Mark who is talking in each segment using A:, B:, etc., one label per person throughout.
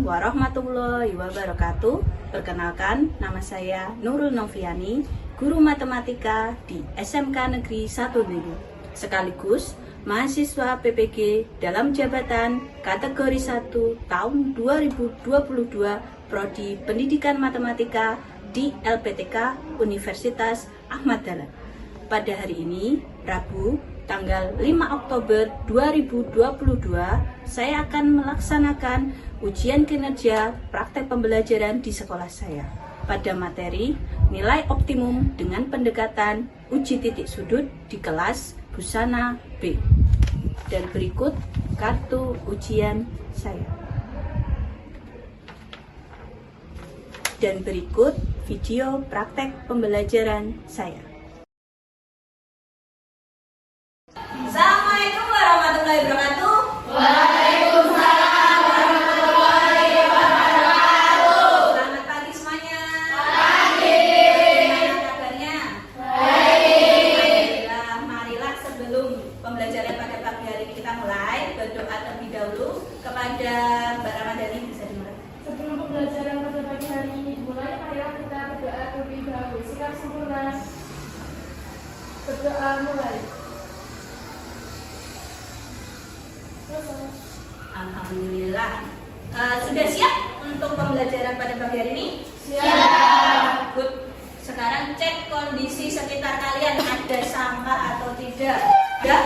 A: warahmatullahi wabarakatuh. Perkenalkan, nama saya Nurul Noviani, guru matematika di SMK Negeri 1 Biru, sekaligus mahasiswa PPG dalam jabatan kategori 1 tahun 2022 Prodi Pendidikan Matematika di LPTK Universitas Ahmad Dahlan. Pada hari ini, Rabu, tanggal 5 Oktober 2022, saya akan melaksanakan ujian kinerja praktek pembelajaran di sekolah saya pada materi nilai optimum dengan pendekatan uji titik sudut di kelas Busana B. Dan berikut kartu ujian saya. Dan berikut video praktek pembelajaran saya. Assalamualaikum warahmatullahi wabarakatuh.
B: Waalaikumsalam warahmatullahi wabarakatuh.
A: Selamat pagi semuanya.
B: Pagi.
A: Bagaimana kabarnya?
B: Baik.
A: Alhamdulillah. Marilah sebelum pembelajaran pada pagi hari ini kita mulai berdoa terlebih dahulu kepada Mbak Ramadhani. Bisa dimulai.
B: Sebelum pembelajaran pada pagi hari ini dimulai, marilah kita berdoa terlebih dahulu. Sikap sempurna. Berdoa mulai.
A: Alhamdulillah. Sudah siap untuk pembelajaran pada pagi hari ini?
B: Siap.
A: Good. Sekarang cek kondisi sekitar kalian, ada sampah atau tidak? Sudah?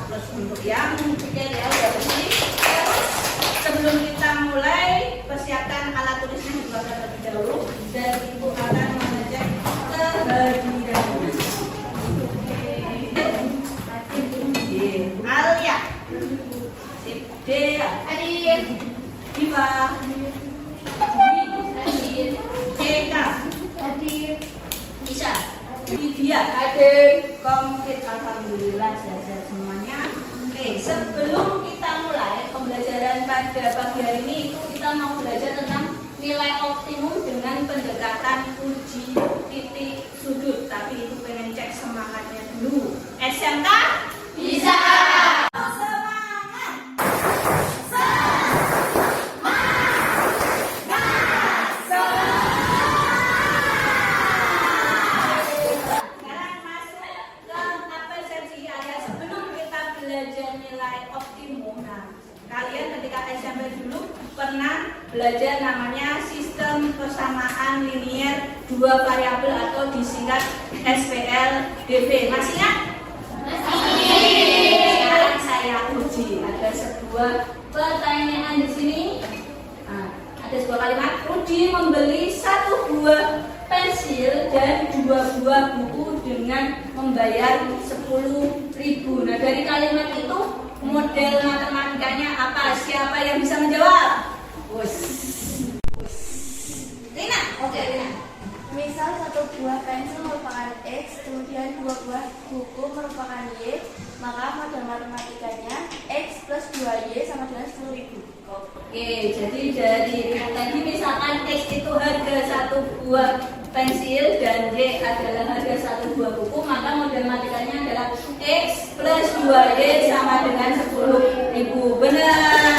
A: Terus untuk yang ketiga ya udah bersih. Terus sebelum kita mulai, persiapkan alat tulisnya juga terlebih dahulu dan ibu akan mengecek kehadirannya. Alia, sip, Dea,
B: Hadir.
A: Diva,
B: Hadir.
A: Eka,
B: Hadir.
A: Isa, Lydia, hadir. Komplit, alhamdulillah sehat semuanya. Oke, sebelum kita mulai pembelajaran pada pagi hari ini, kita mau belajar tentang nilai optimum dengan pendekatan uji titik sudut. Tapi itu pengen cek semangatnya dulu. SMK
B: Bisa.
A: Kalian ketika SMP dulu pernah belajar namanya sistem persamaan linier dua variabel atau disingkat SPLDV. Masih ingat? Masih. Sekarang saya uji. Ada sebuah pertanyaan di sini. Ada sebuah kalimat. Rudi membeli satu buah pensil dan dua buah buku dengan membayar 10.000. Nah, dari kalimat itu model matematikanya apa? Siapa yang bisa menjawab? Rina, oke Rina.
C: Misal satu buah pensil merupakan X, kemudian dua buah buku merupakan Y, maka model matematikanya X plus 2Y sama dengan 10.000.
A: Oke, jadi dari Rina tadi misalkan X itu harga satu buah pensil dan Y adalah harga satu buah buku, maka model matematikanya adalah X plus 2Y sama dengan 10.000. Benar.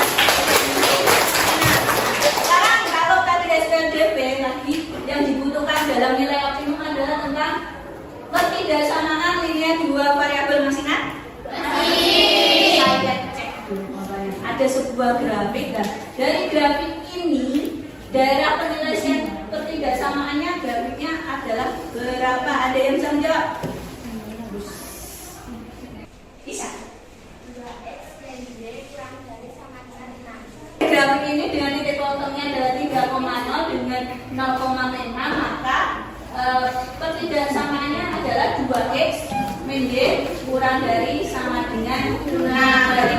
A: Sekarang kalau tadi SPLDV lagi yang dibutuhkan dalam nilai optimum adalah tentang ketidaksamaan linier dua variabel. Masih ingat?
B: Masih.
A: Saya cek dulu makanya. Ada sebuah grafik dan dari grafik ini daerah penyelesaian ketidaksamaannya grafiknya adalah berapa? Ada yang bisa menjawab? Bisa.
C: 2X dan Y kurang dari sama dengan 6.
A: Grafik ini dengan titik potongnya adalah 3,0 dengan 0,5, maka ketidaksamaannya adalah 2X min Y kurang dari sama dengan 6.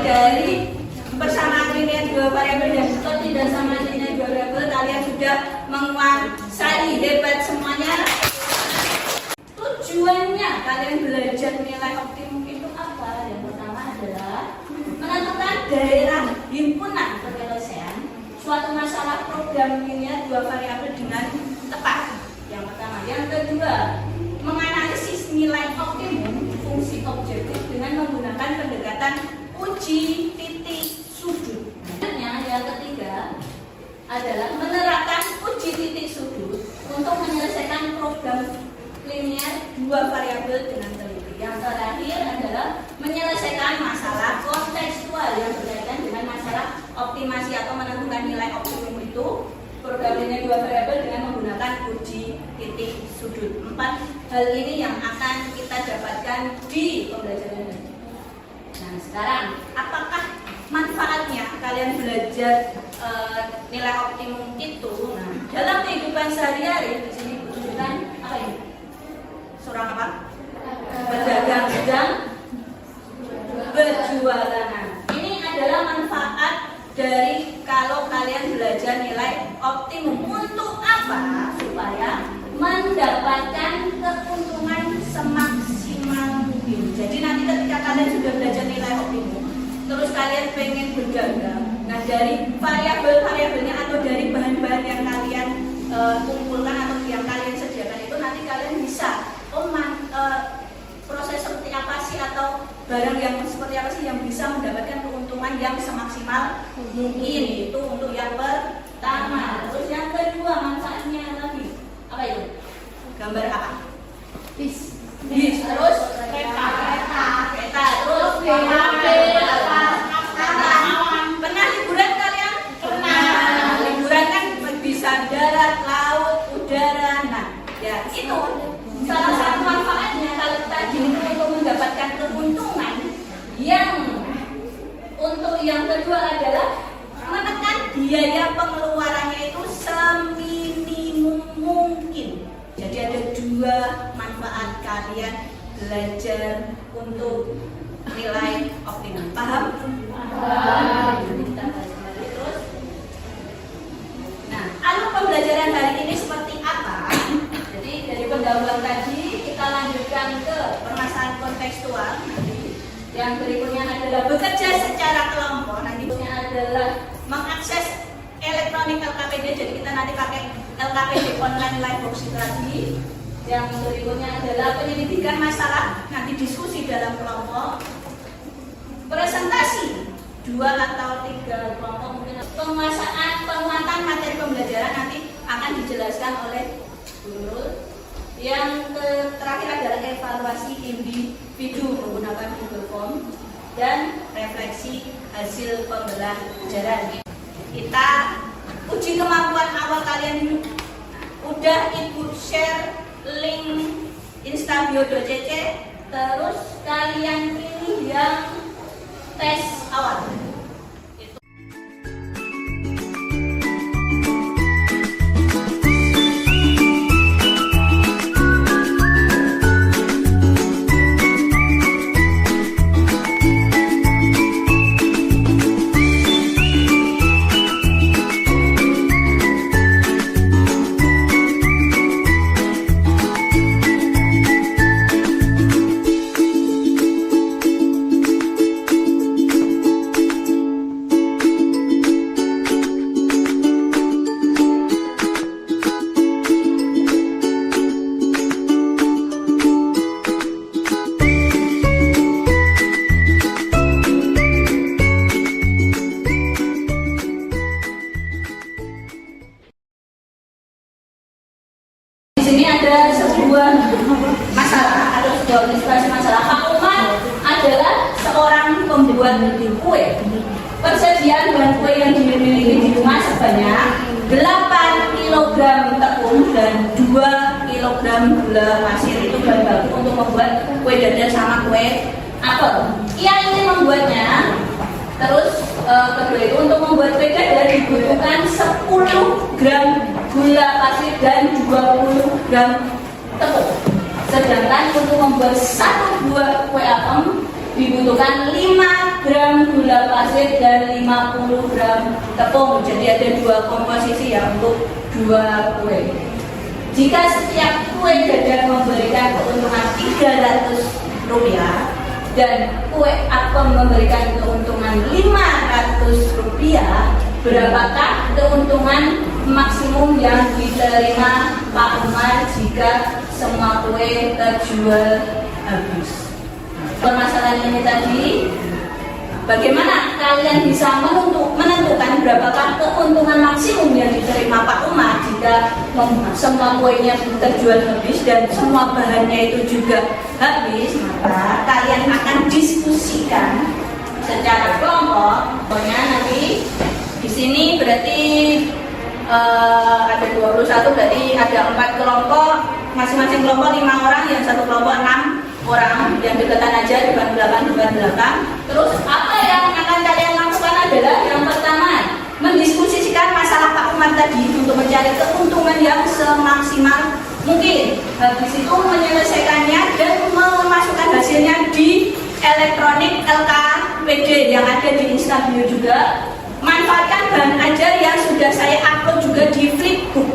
A: Dari persamaan linier dua variabel dan ketidaksamaan linier dua variabel kalian sudah menguasai. Hebat semuanya. Tujuannya kalian belajar nilai optimum itu apa? Yang pertama adalah menentukan daerah himpunan penyelesaian suatu masalah program linier dua variabel dengan tepat. Yang pertama. Yang kedua, menganalisis nilai optimum fungsi objektif dengan menggunakan pendekatan uji titik sudut. Yang dua variabel dengan teliti. Yang terakhir adalah menyelesaikan masalah kontekstual yang berkaitan dengan masalah optimasi atau menentukan nilai optimum itu. Programnya dua variabel dengan menggunakan uji titik sudut. 4 hal ini yang akan kita dapatkan di pembelajaran ini. Nah, sekarang apakah manfaatnya kalian belajar nilai optimum itu? Nah, dalam kehidupan sehari-hari di sini tunjukkan apa ini? Seorang apa? Pedagang sedang berjualan. Nah, ini adalah manfaat dari kalau kalian belajar nilai optimum. Untuk apa? Supaya mendapatkan keuntungan semaksimal mungkin. Jadi nanti ketika kalian sudah belajar nilai optimum, terus kalian pengen berdagang, nah dari variabel-variabelnya atau dari bahan-bahan yang kalian kumpulkan atau yang kalian sediakan itu nanti kalian bisa proses seperti apa sih atau barang yang seperti apa sih yang bisa mendapatkan keuntungan yang semaksimal mungkin. Itu untuk yang pertama. Terus yang kedua manfaatnya lagi apa itu? Gambar apa? Bis. Terus kereta. Terus HP. Pernah liburan kalian? Pernah. Liburan kan bisa darat, laut, udara. Nah, ya itu salah satu manfaatnya kalau tadi itu untuk mendapatkan keuntungan. Yang untuk yang kedua adalah menekan biaya pengeluarannya itu seminimum mungkin. Jadi ada dua manfaat kalian belajar untuk nilai optimum. Paham? Paham. Kita bahas kembali terus. Nah, alur pembelajaran hari ini seperti apa? Jadi dari pendahuluan tadi kita lanjutkan ke permasalahan kontekstual. Yang berikutnya adalah bekerja secara kelompok. Nantinya adalah mengakses elektronik LKPD. Jadi kita nanti pakai LKPD online live worksheet lagi. Yang berikutnya adalah penyelidikan masalah. Nanti diskusi dalam kelompok. Presentasi 2 atau 3 kelompok mungkin. Penguatan materi pembelajaran nanti akan dijelaskan oleh guru. Yang terakhir adalah evaluasi individu menggunakan Google Form dan refleksi hasil pembelajaran. Kita uji kemampuan awal kalian dulu. Udah Ibu share link instabio.cc, terus kalian pilih yang tes awal. Sini ada sebuah masalah atau sebuah ilustrasi masalah. Pak Umar adalah seorang pembuat kue. Persediaan bahan kue yang dimiliki di rumah sebanyak 8 kg tepung dan 2 kg gula pasir. Itu bahan baku untuk membuat kue dadar sama kue apel. Ia ingin membuatnya. Terus kedua itu untuk membuat kue dadar dibutuhkan 10 gram gula pasir dan 20 gram tepung. Sedangkan untuk membuat 1 buah kue apem dibutuhkan 5 gram gula pasir dan 50 gram tepung. Jadi ada 2 komposisi ya untuk 2 kue. Jika setiap kue dadar memberikan keuntungan Rp300 dan kue apem memberikan keuntungan Rp500, berapakah keuntungan maksimum yang diterima Pak Umar jika semua kue terjual habis? Permasalahan ini tadi bagaimana kalian bisa menentukan berapakah keuntungan maksimum yang diterima Pak Umar jika semua poinnya terjual habis dan semua bahannya itu juga habis, maka kalian akan diskusikan secara kelompok. Pokoknya nanti di sini berarti ada 21, berarti ada 4 kelompok, masing-masing kelompok 5 orang, yang satu kelompok 6 orang, yang dekatan aja depan belakang. Terus apa yang akan kalian lakukan adalah yang pertama, mendiskusikan masalah Pak Umar tadi untuk mencari keuntungan yang semaksimal mungkin. Habis itu menyelesaikannya dan memasukkan hasilnya di elektronik LKPD yang ada di Instabio juga. Manfaatkan bahan ajar yang sudah saya upload juga di Flipbook.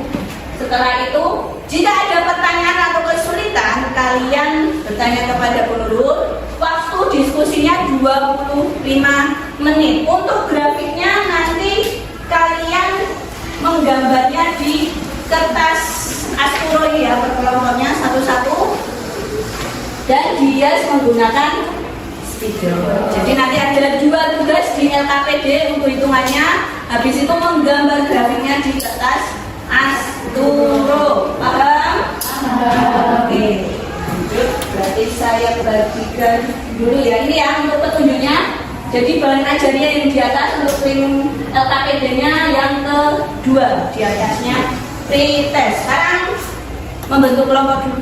A: Setelah itu, jika ada pertanyaan atau kesulitan, kalian bertanya kepada Bu Nurul. Waktu diskusinya 25 menit. Untuk grafiknya nanti kalian menggambarnya di kertas asturo ya, per kelompoknya satu-satu, dan dia menggunakan spidol. Jadi nanti ada 2 tugas di LKPD untuk hitungannya. Habis itu menggambar grafiknya di kertas asturo. Paham? Oke. Lanjut. Berarti saya bagikan dulu ya. Ini ya untuk petunjuknya. Jadi bahan ajarnya yang di atas untuk link LKPD-nya yang kedua. Di atasnya pretest. Sekarang membentuk kelompok dulu.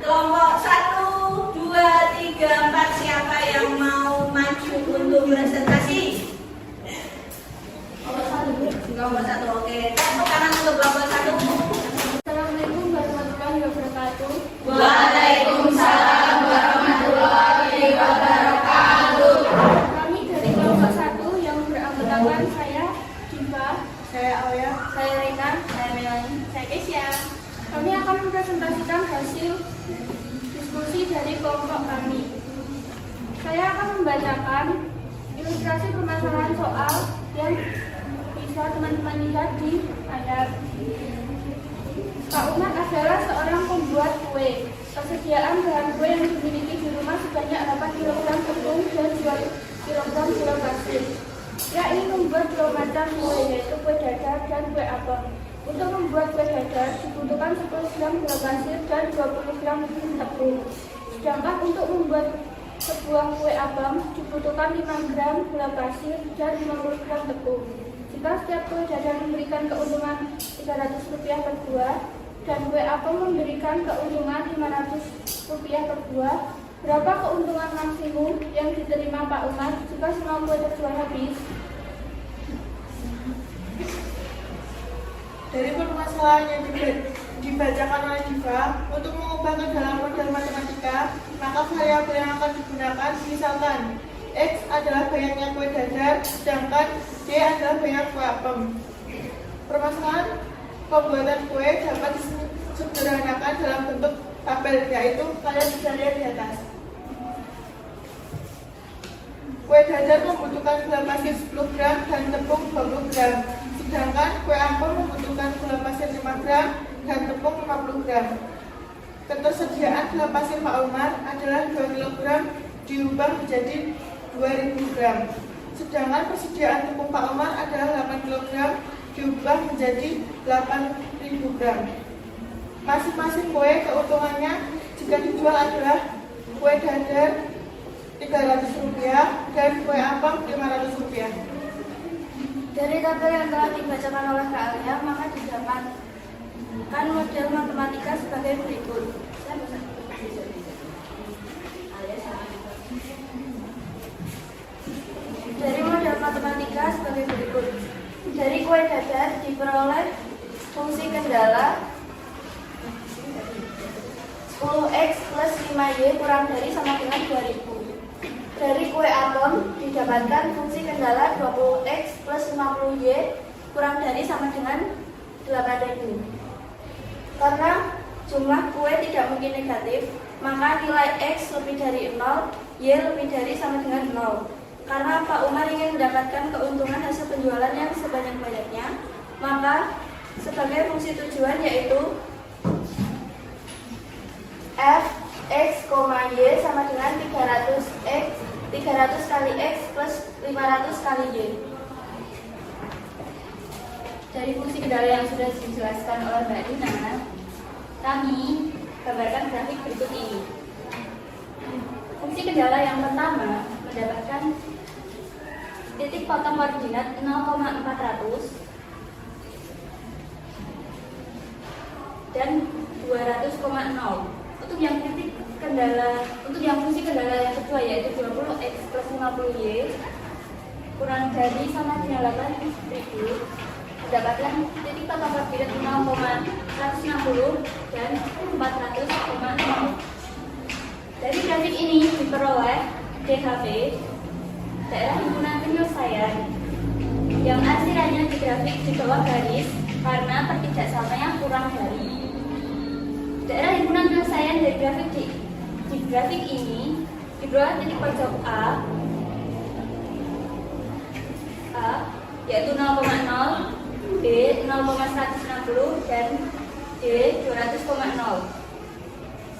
A: Kelompok 1, 2, 3, 4, siapa yang mau maju untuk presentasi? Kelompok 1, oke. Tepuk tangan untuk kelompok 1.
B: Assalamualaikum warahmatullahi wabarakatuh.
A: Waalaikumsalam warahmatullahi wabarakatuh.
B: Kami dari kelompok 1 yang beranggotakan saya Diva,
C: Saya Auya.
B: saya Rina,
C: Saya Melani.
B: saya Kesia. Kami akan mempresentasikan hasil diskusi dari kelompok kami. Saya akan membacakan ilustrasi permasalahan soal yang bisa teman-teman lihat di layar. Pak Umar adalah seorang pembuat kue. Persediaan bahan kue yang dimiliki di rumah sebanyak 8 kg tepung dan 2 kg gula pasir. Ia ingin membuat 2 macam kue, yaitu kue dadar dan kue apem. Untuk membuat kue dadar dibutuhkan 10 gram gula pasir dan 20 gram tepung. Sedangkan untuk membuat sebuah kue apem dibutuhkan 5 gram gula pasir dan 50 gram tepung. Jika setiap kue dadar memberikan keuntungan Rp300 per buah dan kue apem memberikan keuntungan Rp500 per buah, berapa keuntungan maksimum yang diterima Pak Umar jika semua kue terjual habis?
C: Dari permasalahan yang dibacakan oleh Diva, untuk mengubah ke dalam model matematika, maka variabel yang akan digunakan misalkan X adalah banyaknya kue dadar, sedangkan Y adalah banyak kue apem. Permasalahan pembuatan kue dapat disederhanakan dalam bentuk tabel, yaitu kalian bisa lihat di atas. Kue dadar membutuhkan gula pasir 10 gram dan tepung 20 gram. Sedangkan kue apem membutuhkan gula pasir 5 gram dan tepung 50 gram. Ketersediaan gula pasir Pak Umar adalah 2 kg diubah menjadi 2000 gram. Sedangkan persediaan tepung Pak Umar adalah 8 kg diubah menjadi 8000 gram. Masing-masing kue keuntungannya jika dijual adalah kue dadar Rp300 dan kue apem Rp500.
B: Dari tabel yang telah dibacakan oleh Kak Alia, maka didapatkan model matematika sebagai berikut. Dari model matematika sebagai berikut. Dari kue dadar diperoleh fungsi kendala 10x plus 5y kurang dari sama dengan 2000. Dari kue apem didapatkan fungsi kendala 20x plus 50y kurang dari sama dengan 8000. Karena jumlah kue tidak mungkin negatif, maka nilai x lebih dari 0, y lebih dari sama dengan 0. Karena Pak Umar ingin mendapatkan keuntungan hasil penjualan yang sebanyak-banyaknya, maka sebagai fungsi tujuan yaitu f x, y sama dengan 300 kali x plus 500 kali y. Dari fungsi kendala yang sudah dijelaskan oleh Mbak Dina, kami gambarkan grafik berikut ini. Fungsi kendala yang pertama mendapatkan titik potong koordinat 0,400 dan 200,0. Untuk yang fungsi kendala yang kedua yaitu 20x plus 50y kurang dari sama dengan 8000, mendapatkan titik potong koordinat 0,160 dan 400,0. Dari grafik ini diperoleh DHP, daerah himpunan penyelesaian, yang arsirannya di grafik di bawah garis karena pertidaksamanya kurang dari. Daerah himpunan penyelesaian dari grafik di grafik ini diperoleh titik pojok A yaitu 0,0, B 0,160 dan D 200,0.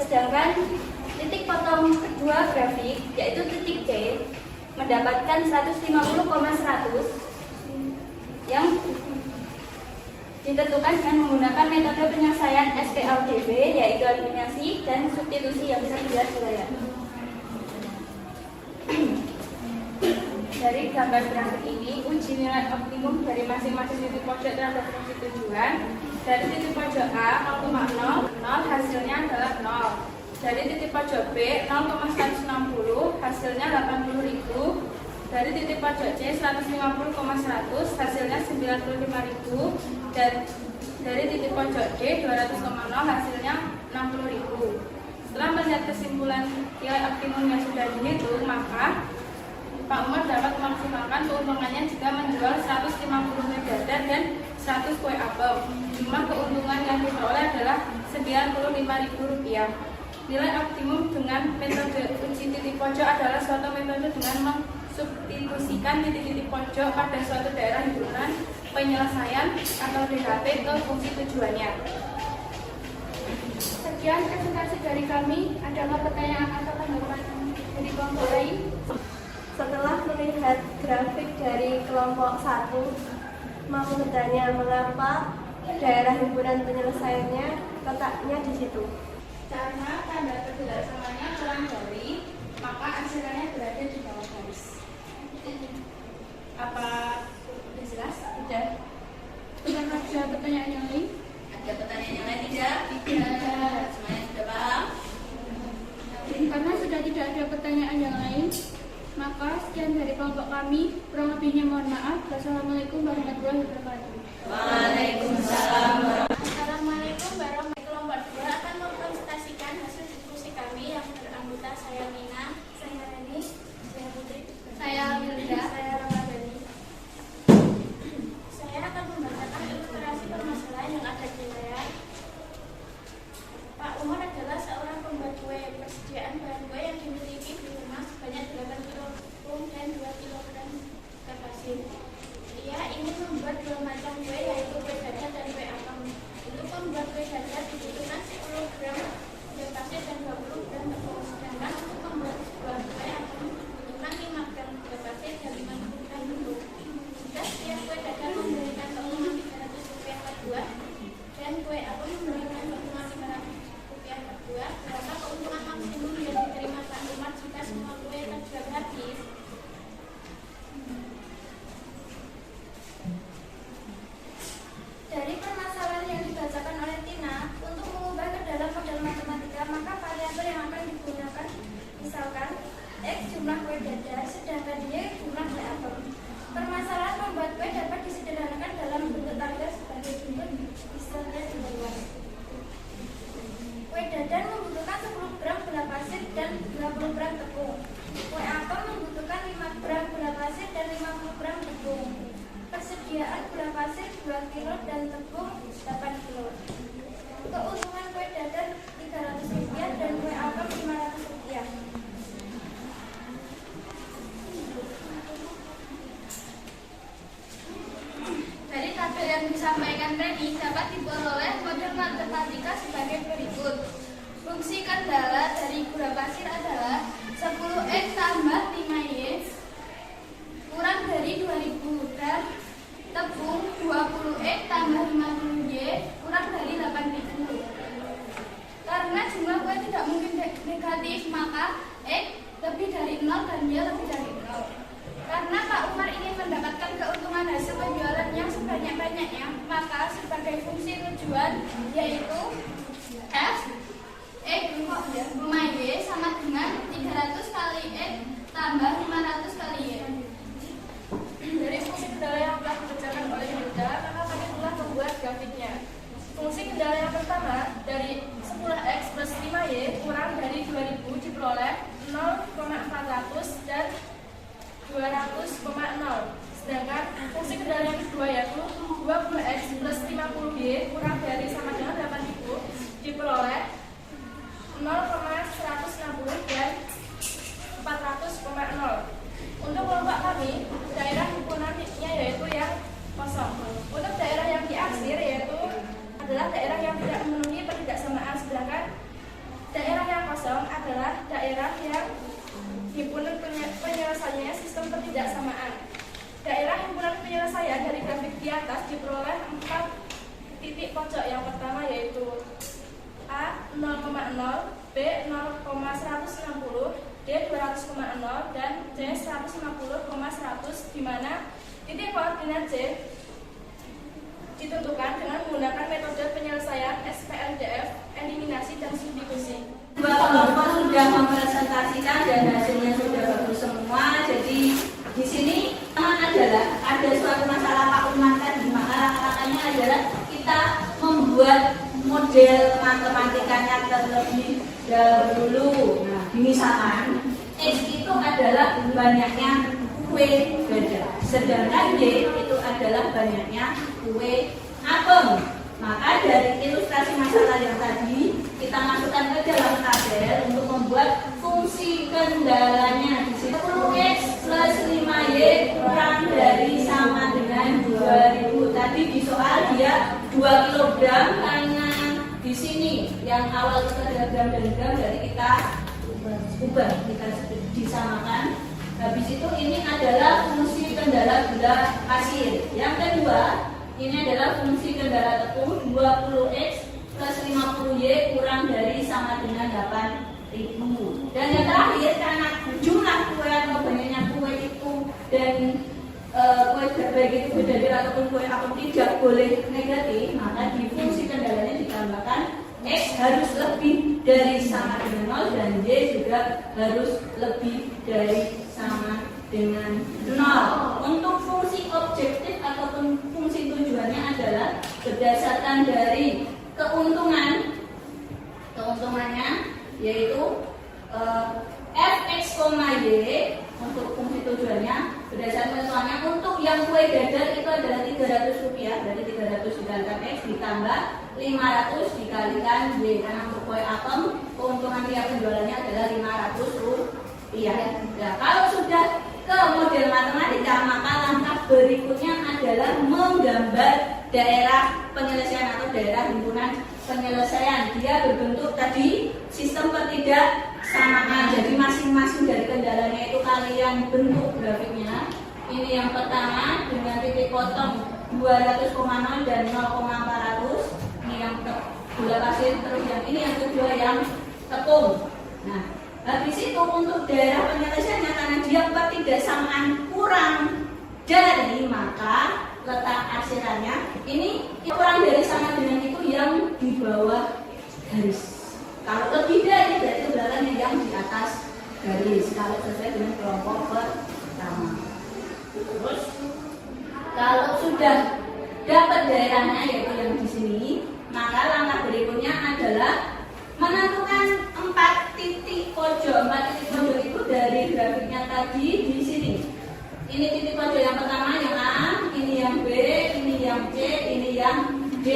B: Sedangkan titik potong kedua grafik yaitu titik C mendapatkan 150,100 yang ditentukan dengan menggunakan metode penyelesaian SPLDB yaitu eliminasi dan substitusi yang bisa dilihat di layar. Dari gambar grafik ini, uji nilai optimum dari masing-masing titik pojok terhadap fungsi tujuan. Dari titik pojok A 0,00 hasilnya adalah 0. Dari titik pojok B 0,160 hasilnya 80.000. Dari titik pojok C 150,100 hasilnya 95.000. Dan dari titik pojok D 200,0 hasilnya 60.000. Setelah melihat kesimpulan nilai optimum yang sudah dihitung, maka Pak Umar dapat memaksimalkan keuntungannya jika menjual 150 kue dadar dan 100 kue apem. Jumlah keuntungan yang diperoleh adalah Rp95.000. Nilai optimum dengan metode uji titik pojok adalah suatu metode dengan mensubstitusikan titik-titik pojok pada suatu daerah himpunan penyelesaian atau DHP ke fungsi tujuannya. Sekian presentasi dari kami. Adakah pertanyaan atau tanggapan dari kelompok lain?
D: Setelah melihat grafik dari kelompok 1, mau bertanya mengapa daerah himpunan penyelesaiannya letaknya di situ.
B: Karena tanda kerjasamanya kurang dari, maka akhirannya berada di bawah garis. Apa sudah jelas? Tidak. Apakah ada pertanyaan yang lain?
A: Ada pertanyaan yang lain tidak?
B: Tidak.
A: Semuanya sudah paham?
B: Karena sudah tidak ada pertanyaan yang lain, maka sekian dari kelompok kami. Kurang lebihnya mohon maaf. Wassalamualaikum warahmatullahi wabarakatuh.
A: Waalaikumsalam.
E: Assalamualaikum warahmatullahi wabarakatuh. Kelompok 2 akan mempresentasikan hasil diskusi kami yang beranggota saya Mina, saya Reni, saya Putri, saya Wilda, saya Ramadhani. Saya akan membacakan ilustrasi permasalahan yang ada di layar. Pak Umar adalah seorang pembuat kue. Persediaan bahan kue yang dimiliki di rumah sebanyak 8 kg dan 2 kg pasir. Ia ingin membuat 2 macam kue, yaitu kue dadar dan kue apem. Untuk membuat kue dadar dibutuhkan 10 gram gula pasir dan 20 gram tepung. Sedangkan untuk membuat sebuah kue apem dibutuhkan 5 gram gula pasir dan 50 gram tepung. Jika setiap kue dadar memberikan keuntungan Rp300 per buah dan kue apem memberikan keuntungan Rp500 per buah, berapa keuntungan maksimum yang diterima Pak Umar jika semua kue terjual habis? Dari permasalahan yang dibacakan oleh Tina, untuk mengubah ke dalam model matematika, maka variabel yang akan digunakan misalkan X jumlah kue dadar, sedangkan Y jumlah kue apem. Permasalahan membuat kue dapat disederhanakan dalam bentuk tabel sebagai berikut, misalnya di bawah. Kue dadar membutuhkan 10 gram gula pasir dan 20 gram tepung. Kue apem membutuhkan 5 gram gula pasir dan 50 gram tepung. Persediaan gula pasir 2 kg dan tepung 8 kg. Keuntungan kue dadar Rp300 dan kue apem Rp500. Dari tabel yang disampaikan Reni dapat diperoleh model matematika sebagai berikut. Fungsi kendala dari gula pasir adalah 10X tambah 5Y kurang dari 2000 dan tepung 20X tambah 50Y kurang dari 8000. Karena jumlah kue tidak mungkin negatif, maka X lebih dari 0 dan Y lebih dari 0. Karena Pak Umar ingin mendapatkan keuntungan hasil penjualan yang sebanyak-banyaknya, maka sebagai fungsi tujuan yaitu F X Y sama dengan 300 kali X tambah 500 kali Y.
B: Dari fungsi kendala yang telah dibacakan oleh Hilda, maka kami telah membuat grafiknya. Fungsi kendala yang pertama, dari 10X plus 5Y kurang dari 2000 diperoleh 0,400 dan 200,0. Sedangkan fungsi kendala yang kedua yaitu 20X plus 50Y kurang dari sama dengan 8000 diperoleh 0,160 dan 400,0. Untuk kelompok kami, daerah himpunannya yaitu yang kosong. Untuk daerah yang diaksir yaitu adalah daerah yang tidak memenuhi ketidaksamaan, sedangkan daerah yang kosong adalah daerah yang himpunan penyelesaiannya sistem ketidaksamaan. Daerah himpunan penyelesaian dari grafik di atas diperoleh 4 titik pojok. Yang pertama yaitu A 0,0, B 0,160, D 200,0 dan C 150,100, di mana titik koordinat C ditentukan dengan menggunakan metode penyelesaian SPLDF, eliminasi dan substitusi.
A: membuktikannya terlebih dahulu. Nah, misalkan X itu adalah banyaknya kue gada, sedangkan Y itu adalah banyaknya kue apem. Maka dari ilustrasi masalah yang tadi kita masukkan ke dalam tabel untuk membuat fungsi kendalanya. Di sini 10x plus 5y kurang dari sama dengan 2000. Tadi di soal dia 2 kg karena di sini yang awal kita adalah gram dan gram, jadi kita ubah, kita disamakan. Habis itu ini adalah fungsi kendala gula pasir. Yang kedua, ini adalah fungsi kendala tepung 20x plus 50y kurang dari sama dengan 8000. Dan yang terakhir, karena jumlah kue atau banyaknya kue itu dan kue baik itu beda ataupun kue apem tidak boleh negatif, maka di fungsi kendalanya ditambahkan X harus lebih dari sama dengan 0 dan Y juga harus lebih dari sama dengan 0. Untuk fungsi objektif ataupun fungsi tujuannya adalah berdasarkan dari keuntungannya yaitu fx, y untuk fungsi tujuannya berdasarkan keuntungannya. Untuk yang kue dadar itu adalah Rp300, berarti 300 dikalikan X ditambah 500 dikalikan Y, karena untuk kue apem keuntungan tiap penjualannya adalah Rp500. Nah, kalau sudah ke model matematika, maka langkah berikutnya adalah menggambar daerah penyelesaian atau daerah himpunan penyelesaian. Dia berbentuk tadi sistem ketidaksamaan. Jadi masing-masing dari kendalanya itu kalian bentuk grafiknya. Ini yang pertama dengan titik potong 200,0 dan 0,400. Ini yang gula pasir, terus yang ini yang kedua yang tepung. Nah, habis itu untuk daerah penyelesaiannya karena dia ketidaksamaan kurang dari, maka letak arsirannya ini kurang dari sama dengan itu yang di bawah garis. Kalau lebih dari berarti udarannya yang di atas garis. Kalau sesuai dengan kelompok pertama. Terus kalau sudah dapat daerahnya yaitu yang di sini, maka langkah berikutnya adalah menentukan 4 titik pojok. 4 titik pojok itu dari grafiknya tadi di sini. Ini titik pojok yang pertama yang A, ini yang B, ini yang C, ini yang D.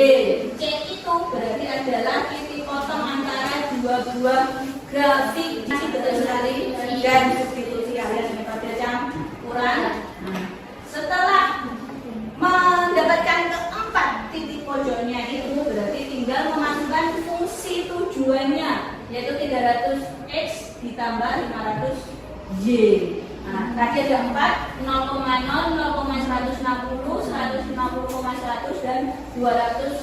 A: C itu berarti adalah titik potong antara dua buah grafik. Masih betul sekali dan substitusi alias metode campuran. Setelah mendapatkan keempat titik pojoknya itu berarti tinggal memasukkan fungsi tujuannya yaitu 300x ditambah 500y. Nah, tadi ada 4, 0,0, 0,160, 150,100 dan 200,0.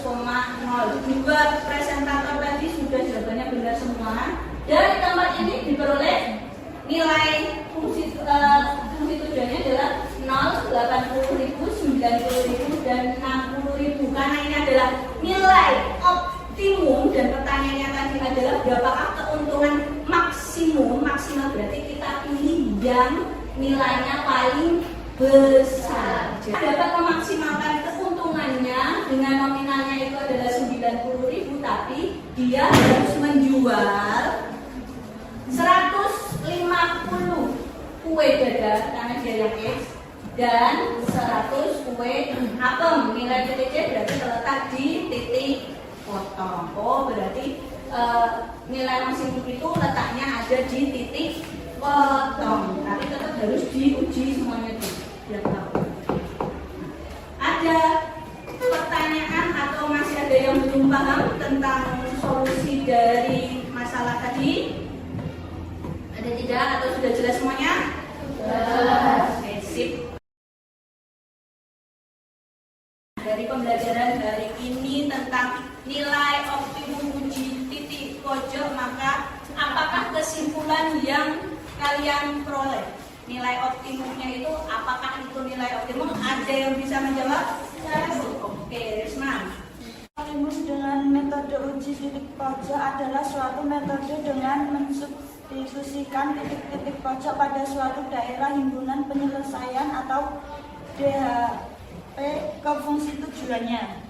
A: Dua presentator tadi sudah jawabannya benar semua. Dari tempat ini diperoleh nilai fungsi tujuannya adalah 0, 80.000, 90.000 dan 60.000. Karena ini adalah nilai optimum dan pertanyaannya tadi adalah berapakah keuntungan maksimum. Maksimal berarti kita pilih yang nilainya paling besar. Dapat memaksimalkan keuntungannya dengan nominalnya itu adalah 90.000, tapi dia harus menjual 150 kue dadar karena dia yang X dan 100 kue apem. Nilai TTC berarti terletak di titik potong. Oh, berarti nilai maksimum itu letaknya ada di titik potong. Tapi tetap harus diuji semuanya itu. Biar tahu. Ada pertanyaan atau masih ada yang belum paham tentang solusi dari masalah tadi? Ada tidak atau sudah jelas semuanya? Jelas. Sip. Dari pembelajaran hari ini tentang nilai optimum uji titik pojok, maka apakah kesimpulan yang kalian peroleh? Nilai optimumnya itu apakah itu nilai optimum? Ada yang bisa menjawab? Oke, Risma.
F: Optimus dengan metode uji titik pojok adalah suatu metode dengan mensubstitusikan titik-titik pojok pada suatu daerah himpunan penyelesaian atau DHP ke fungsi tujuannya.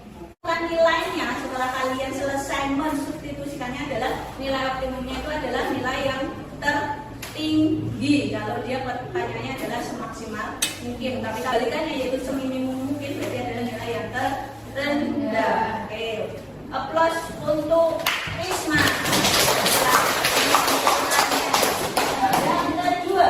A: Nilainya setelah kalian selesai mensubstitusikan tulisannya adalah nilai optimumnya itu adalah nilai yang tertinggi. Kalau dia pertanyaannya adalah semaksimal mungkin, tapi kebalikannya yaitu seminimum mungkin, berarti adalah nilai yang terendah. Oke, applause untuk Risma. Yang kedua,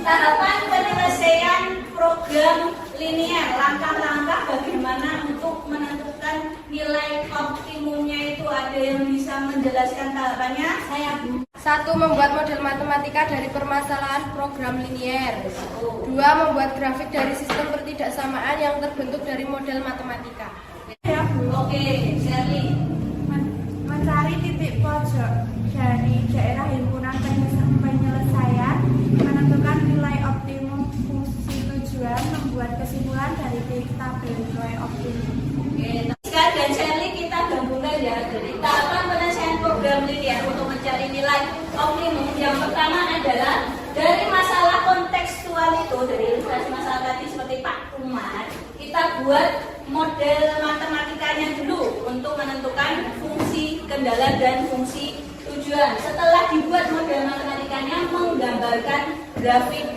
A: tahapan penyelesaian program linear, langkah-langkah bagaimana untuk menentukan nilai optimumnya itu. Ada yang bisa menjelaskan tahapannya? Saya.
B: 1. Membuat model matematika dari permasalahan program linier. 2. Membuat grafik dari sistem pertidaksamaan yang terbentuk dari model matematika.
A: Oke, Sherly.
D: Mencari titik pojok dari daerah himpunan penyelesaian, menentukan nilai optimum fungsi tujuan, membuat kesimpulan dari tabel nilai optimum.
A: Oke, Rizka dan Sherly kita gabungkan ya. Jadi tahapan penyelesaian program linear untuk mencari nilai optimum yang pertama adalah dari masalah kontekstual itu, dari ilustrasi masalah tadi seperti Pak Umar, kita buat model matematikanya dulu untuk menentukan fungsi kendala dan fungsi tujuan. Setelah dibuat model matematikanya, menggambarkan grafik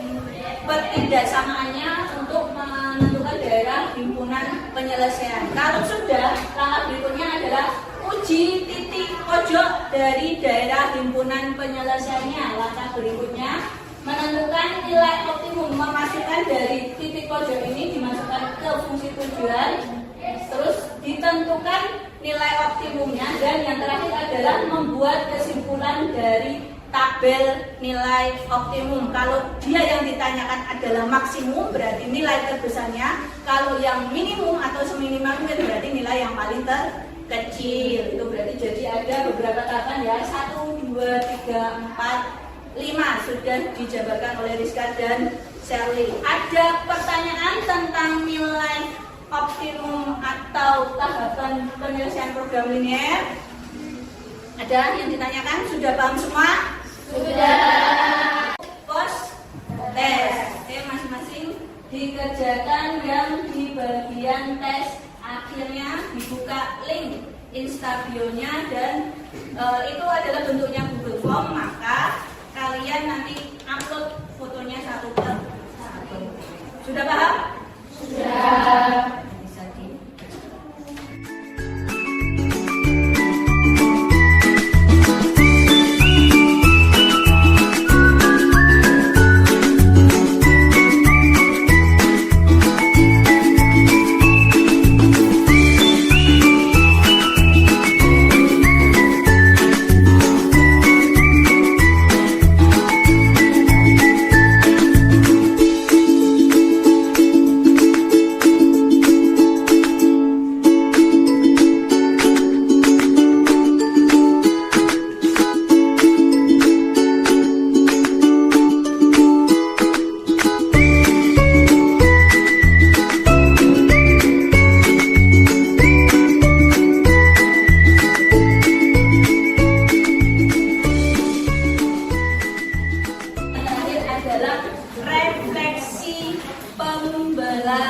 A: pertidaksamaannya untuk menentukan daerah himpunan penyelesaian. Kalau sudah, langkah berikutnya adalah uji titik pojok dari daerah himpunan penyelesaiannya. Langkah berikutnya menentukan nilai optimum, memasukkan dari titik pojok ini dimasukkan ke fungsi tujuan, terus ditentukan nilai optimumnya, dan yang terakhir adalah membuat kesimpulan dari tabel nilai optimum. Kalau dia yang ditanyakan adalah maksimum, berarti nilai terbesarnya. Kalau yang minimum atau seminimal mungkin, berarti nilai yang paling terkecil. Itu berarti jadi ada beberapa tahapan ya, 1, 2, 3, 4, 5 sudah dijabarkan oleh Rizka dan Sherly. Ada pertanyaan tentang nilai optimum atau tahapan penyelesaian program linear? Ada yang ditanyakan? Sudah paham semua? Sudah. Pos tes. Oke, masing-masing dikerjakan yang di bagian tes. Akhirnya dibuka link Instabio-nya dan itu adalah bentuknya Google Form, maka kalian nanti upload fotonya satu per satu. Sudah paham? Sudah. Bisa di. Refleksi pembelajaran.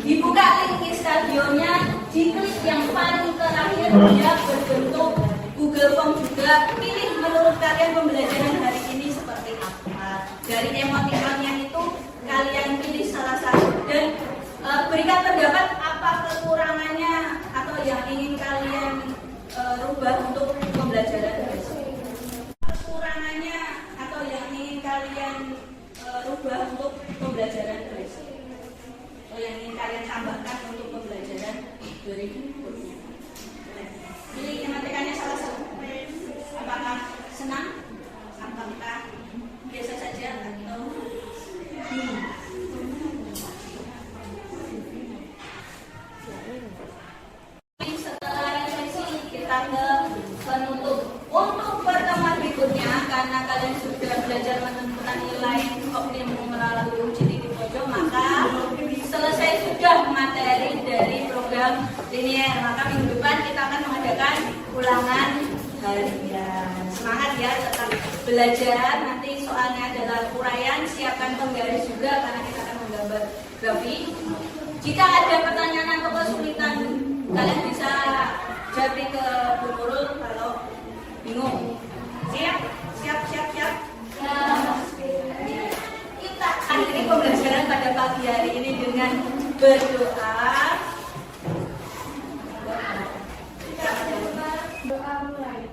A: Dibuka link Instabio-nya, diklik yang paling terakhir, dia berbentuk Google Form juga. Pilih menurut kalian pembelajaran hari ini seperti apa. Dari emotikonnya itu kalian pilih salah satu dan berikan pendapat apa kekurangannya atau yang ingin kalian rubah untuk pembelajaran besok. Kekurangannya atau yang ingin kalian rubah untuk pembelajaran besok, atau yang ingin kalian tambahkan untuk pembelajaran berikutnya. Pilih tematikannya salah satu. Apakah senang? Apakah biasa saja atau setelah refleksi kita ke penutup. Untuk pertemuan berikutnya, karena kalian sudah belajar menentukan nilai optimum melalui uji titik pojok, maka selesai sudah materi dari program linear. Maka minggu depan kita akan mengadakan ulangan harian. Semangat ya, tetap belajar. Nanti soalnya adalah uraian, siapkan penggaris juga karena kita akan menggambar grafik. Jika ada pertanyaan atau kesulitan Kalian bisa jadi ke Bu Nurul kalau bingung. Siap? Siap. Kita akhiri pembelajaran pada pagi hari ini dengan berdoa.
B: Doa mulai.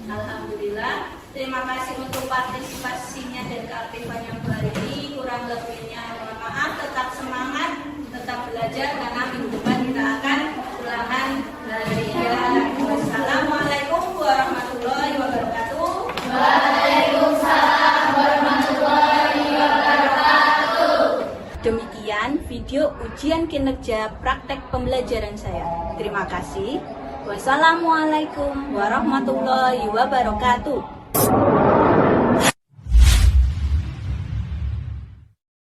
A: Alhamdulillah. Terima kasih untuk partisipasinya dan keaktifannya Bu hari ini. Kurang lebihnya mohon maaf. Tetap semangat, tetap belajar karena minggu depan kita akan ulangan harian. Wassalamualaikum warahmatullahi wabarakatuh.
E: Waalaikumsalam warahmatullahi wabarakatuh.
A: Demikian video ujian kinerja praktek pembelajaran saya. Terima kasih. Wassalamualaikum warahmatullahi wabarakatuh.